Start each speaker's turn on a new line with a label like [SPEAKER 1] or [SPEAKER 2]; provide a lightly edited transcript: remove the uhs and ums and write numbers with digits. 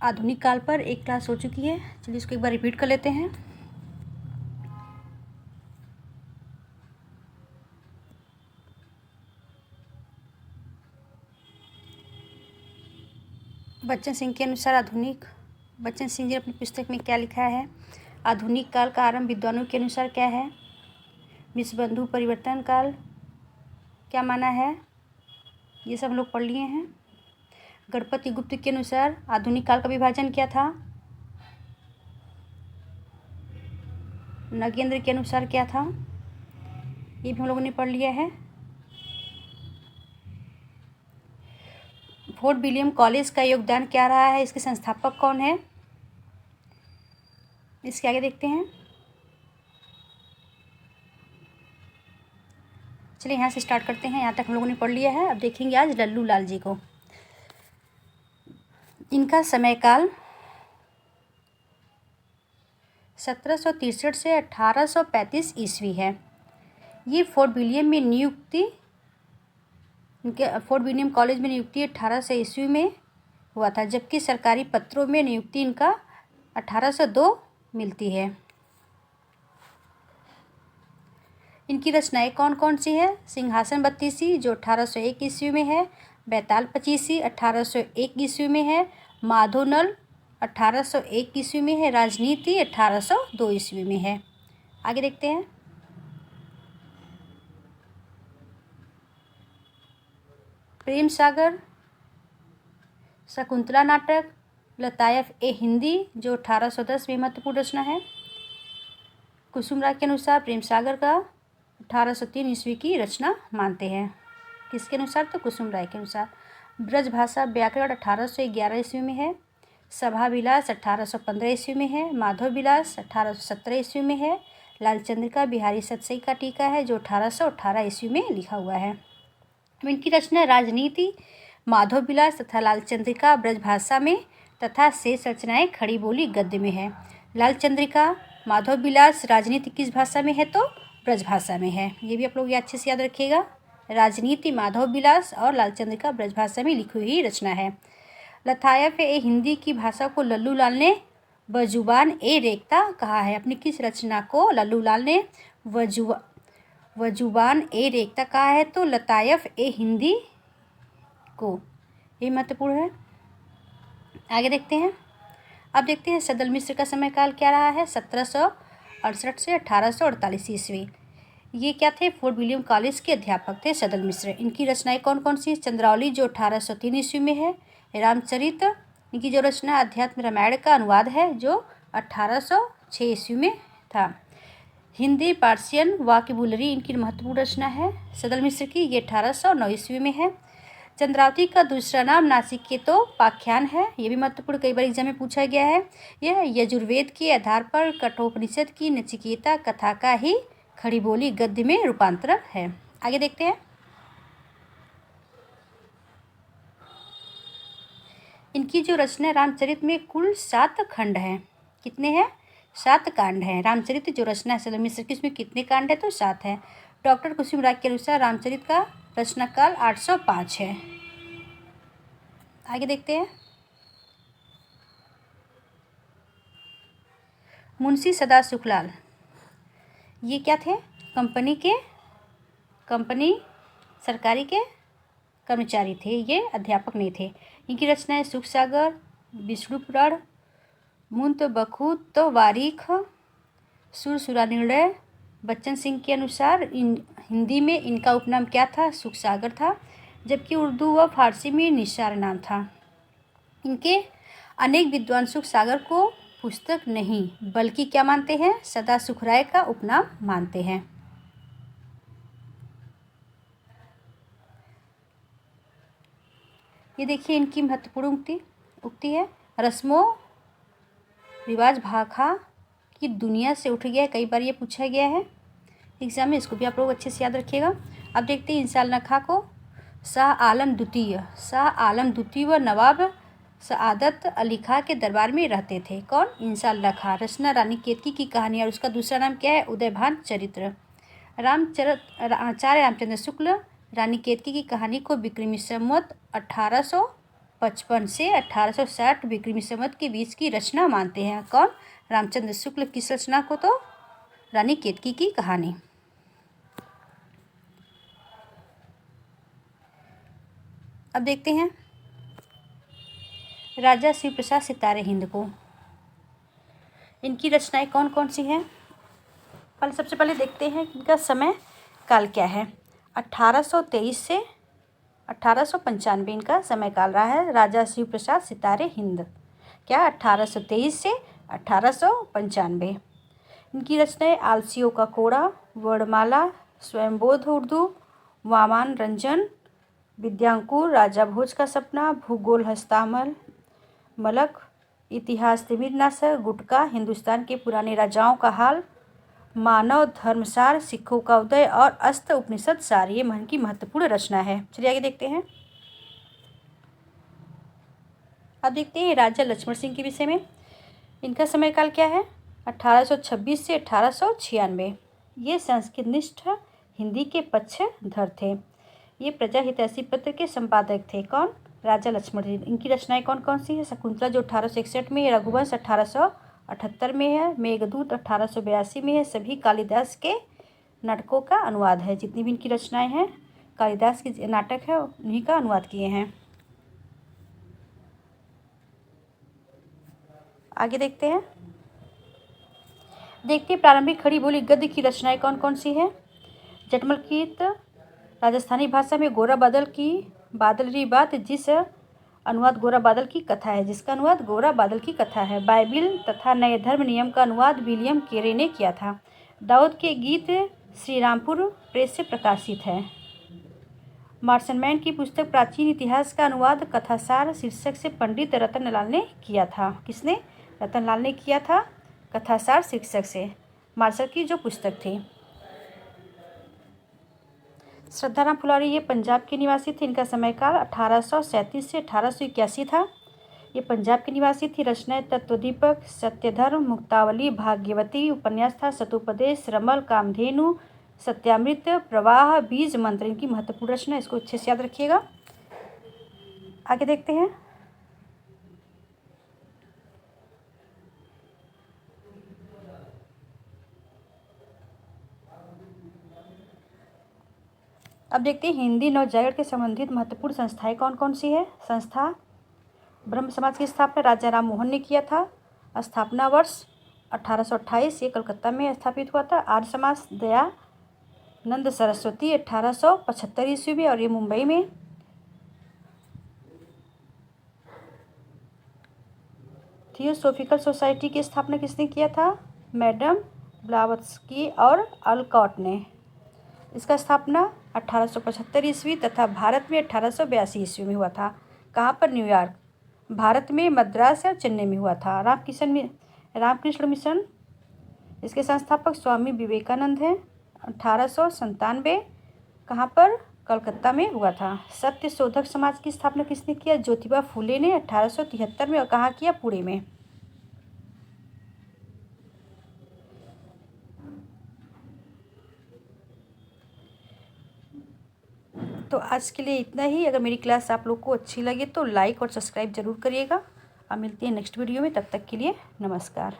[SPEAKER 1] आधुनिक काल पर एक क्लास हो चुकी है। चलिए इसको एक बार रिपीट कर लेते हैं। बच्चन सिंह के अनुसार बच्चन सिंह जी ने अपनी पुस्तक में क्या लिखा है? आधुनिक काल का आरंभ विद्वानों के अनुसार क्या है? विश्वबंधु परिवर्तन काल क्या माना है? ये सब हम लोग पढ़ लिए हैं। गणपति गुप्त के अनुसार आधुनिक काल का विभाजन क्या था? नगेंद्र के अनुसार क्या था? ये भी हम लोगों ने पढ़ लिया है। फोर्ट विलियम कॉलेज का योगदान क्या रहा है? इसके संस्थापक कौन है? इसके आगे देखते हैं। चलिए यहाँ से स्टार्ट करते हैं। यहाँ तक हम लोगों ने पढ़ लिया है। अब देखेंगे आज लल्लू लाल जी को। इनका समयकाल 1763 से 1835 ईस्वी है। ये फोर्ट विलियम कॉलेज में नियुक्ति 1800 ईस्वी में हुआ था, जबकि सरकारी पत्रों में नियुक्ति इनका 1802 मिलती है। इनकी रचनाएं कौन कौन सी है? सिंहासन बत्तीसी जो 1801 ईस्वी में है, बैताल पचीसी 1801 ईस्वी में है, माधोनल 1801 ईस्वी में है, राजनीति 1802 ईस्वी में है। आगे देखते हैं। प्रेम सागर, शकुंतला नाटक, लतायफ ए हिंदी जो 1810 में महत्वपूर्ण रचना है। कुसुम राय के अनुसार प्रेम सागर का 1803 ईस्वी की रचना मानते हैं। किसके अनुसार? तो कुसुम राय के अनुसार। ब्रजभाषा व्याकरण 1811 ईस्वी में है। सभा विलास 1815 ईस्वी में है। माधव विलास 1817 ईस्वी में है। लालचंद्रिका बिहारी सतसई का टीका है जो 1818 ईस्वी में लिखा हुआ है। इनकी रचना राजनीति, माधव विलास तथा लालचंद्रिका ब्रजभाषा में तथा शेष रचनाएं खड़ी बोली गद्य में है। लालचंद्रिका, माधव विलास, राजनीति किस भाषा में है? तो ब्रजभाषा में है। ये भी आप लोग अच्छे से याद रखिएगा। राजनीति माधव विलास और लालचंद्रिका ब्रजभाषा में लिखी हुई रचना है। लतायफ ए हिंदी की भाषा को लल्लू लाल ने वजुबान ए रेख्ता कहा है। अपनी किस रचना को लल्लू लाल ने वजुबान ए रेख्ता कहा है? तो लतायफ ए हिंदी को। ये महत्वपूर्ण है। आगे देखते हैं। अब देखते हैं सदल मिश्र का समयकाल क्या रहा है? 1768 से 1848 ईस्वी। ये क्या थे? फोर्ट विलियम कॉलेज के अध्यापक थे सदल मिश्र। इनकी रचनाएं कौन कौन सी? चंद्रावली जो 1803 ईस्वी में है। रामचरित, इनकी जो रचना अध्यात्म रामायण का अनुवाद है जो 1806 ईस्वी में था। हिंदी पार्सियन वाक्यबुलरी इनकी महत्वपूर्ण रचना है सदल मिश्र की, ये 1809 ईस्वी में है। चंद्रावती का दूसरा नाम नासिकेतोपाख्यान है। ये भी महत्वपूर्ण, कई बार एग्जाम में पूछा गया है। यह यजुर्वेद के आधार पर कठोपनिषद की नचिकेता कथा का ही खड़ी बोली गद्य में रूपांतरण है। आगे देखते हैं। इनकी जो रचना रामचरित में कुल 7 खंड हैं। कितने हैं? 7 कांड हैं। रामचरित जो रचना है सदल मिश्र की, इसमें कितने कांड है? तो 7 है। डॉक्टर कुसुम राय के अनुसार रामचरित का रचना काल 805 है। आगे देखते हैं। मुंशी सदासुखलाल, ये क्या थे? सरकारी के कर्मचारी थे, ये अध्यापक नहीं थे। इनकी रचनाएं सुख सागर, विष्णु पुराण, मुंत बखूत वारीख, सुरसुरा निर्णय। बच्चन सिंह के अनुसार हिंदी में इनका उपनाम क्या था? सुख सागर था, जबकि उर्दू व फारसी में निसार नाम था। इनके अनेक विद्वान सुख सागर को पुस्तक नहीं बल्कि क्या मानते हैं? सदा सुख राय का उपनाम मानते हैं। ये देखिए इनकी महत्वपूर्ण उक्ति है, रस्मों रिवाज भाखा की दुनिया से उठ गया। कई बार ये पूछा गया है एग्जाम में, इसको भी आप लोग अच्छे से याद रखिएगा। अब देखते हैं इंसान खां को। शाह आलम द्वितीय व नवाब सआदत अली खां के दरबार में रहते थे। कौन? इंसान खां। रचना रानी केतकी की कहानी, और उसका दूसरा नाम क्या है? उदयभान चरित्र। आचार्य रामचंद्र शुक्ल रानी केतकी की कहानी को विक्रमी संवत 1800 1855 से 1860 विक्रमी संवत के बीच की रचना मानते हैं। कौन? रामचंद्र शुक्ल। किस रचना को? तो रानी केतकी की कहानी। अब देखते हैं राजा शिव प्रसाद सितारे हिंद को, इनकी रचनाएं कौन कौन सी हैं। सबसे पहले देखते हैं कि इनका समय काल क्या है। 1823 से 1895 इनका समय काल रहा है। राजा शिव प्रसाद सितारे हिंद क्या? 1823 से 1895। इनकी रचनाएं आलसियों का कोड़ा, वर्णमाला, स्वयंबोध उर्दू, वामान रंजन, विद्यांकुर, राजा भोज का सपना, भूगोल हस्तामल, मलक, इतिहास तिमिरनासर, गुटका, हिंदुस्तान के पुराने राजाओं का हाल, मानव धर्मसार, सिखों का उदय और अस्त उपनिषद सार, ये मन की महत्वपूर्ण रचना है। चलिए आगे देखते हैं। अब देखते हैं राजा लक्ष्मण सिंह के विषय में। इनका समय काल क्या है? 1826 से 1896। ये संस्कृतनिष्ठ हिंदी के पक्षधर थे। ये प्रजा हितैषी पत्र के संपादक थे। कौन? राजा लक्ष्मण सिंह। इनकी रचनाएं कौन कौन सी है? शकुंतला जो 1861 में, रघुवंश 1878 में है, मेघदूत 1882 में है। सभी कालिदास के नाटकों का अनुवाद है। जितनी भी इनकी रचनाएं हैं, कालिदास के नाटक है, उन्हीं का अनुवाद किए हैं। आगे देखते हैं। देखते प्रारंभिक खड़ी बोली गद्य की रचनाएं कौन कौन सी है। जटमल गीत राजस्थानी भाषा में गोरा बादल की बादल री बात, जिस अनुवाद गोरा बादल की कथा है, जिसका अनुवाद गोरा बादल की कथा है। बाइबिल तथा नए धर्म नियम का अनुवाद विलियम केरे ने किया था। दाऊद के गीत श्रीरामपुर प्रेस से प्रकाशित है। मार्शलमैन की पुस्तक प्राचीन इतिहास का अनुवाद कथासार शीर्षक से पंडित रतनलाल ने किया था। किसने? रतनलाल ने किया था, कथासार शीर्षक से, मार्शल की जो पुस्तक थी। श्रद्धाराम फुलारी ये पंजाब के निवासी थे। इनका समय काल 1837 से 1881 था। ये पंजाब के निवासी थी। रचनाएं तत्वदीपक, सत्यधर्म, मुक्तावली, भाग्यवती, उपन्यास था शतोपदेश, रमल, कामधेनु, सत्यामृत, प्रवाह, बीज मंत्र, इनकी महत्वपूर्ण रचना। इसको अच्छे से याद रखिएगा। आगे देखते हैं। अब देखते हैं हिंदी नवजागरण के संबंधित महत्वपूर्ण संस्थाएं कौन कौन सी है। संस्था ब्रह्म समाज की स्थापना राजा राम मोहन ने किया था। स्थापना वर्ष 1828, ये कलकत्ता में स्थापित हुआ था। आर्य समाज दयानंद सरस्वती 1875 ईस्वी में, और ये मुंबई में। थियोसोफिकल सोसाइटी की स्थापना किसने किया था? मैडम ब्लावत्स्की और अल्कॉट ने। इसका स्थापना 1875 ईस्वी तथा भारत में 1882 ईस्वी में हुआ था। कहाँ पर? न्यूयॉर्क। भारत में मद्रास या चेन्नई में हुआ था। रामकृष्ण मिशन, इसके संस्थापक स्वामी विवेकानंद हैं। 1897 कहाँ पर? कलकत्ता में हुआ था। सत्य शोधक समाज की स्थापना किसने किया? ज्योतिबा फूले ने 1873 में। और कहाँ किया? पुणे में। तो आज के लिए इतना ही। अगर मेरी क्लास आप लोग को अच्छी लगे तो लाइक और सब्सक्राइब जरूर करिएगा। अब मिलते हैं नेक्स्ट वीडियो में। तब तक के लिए नमस्कार।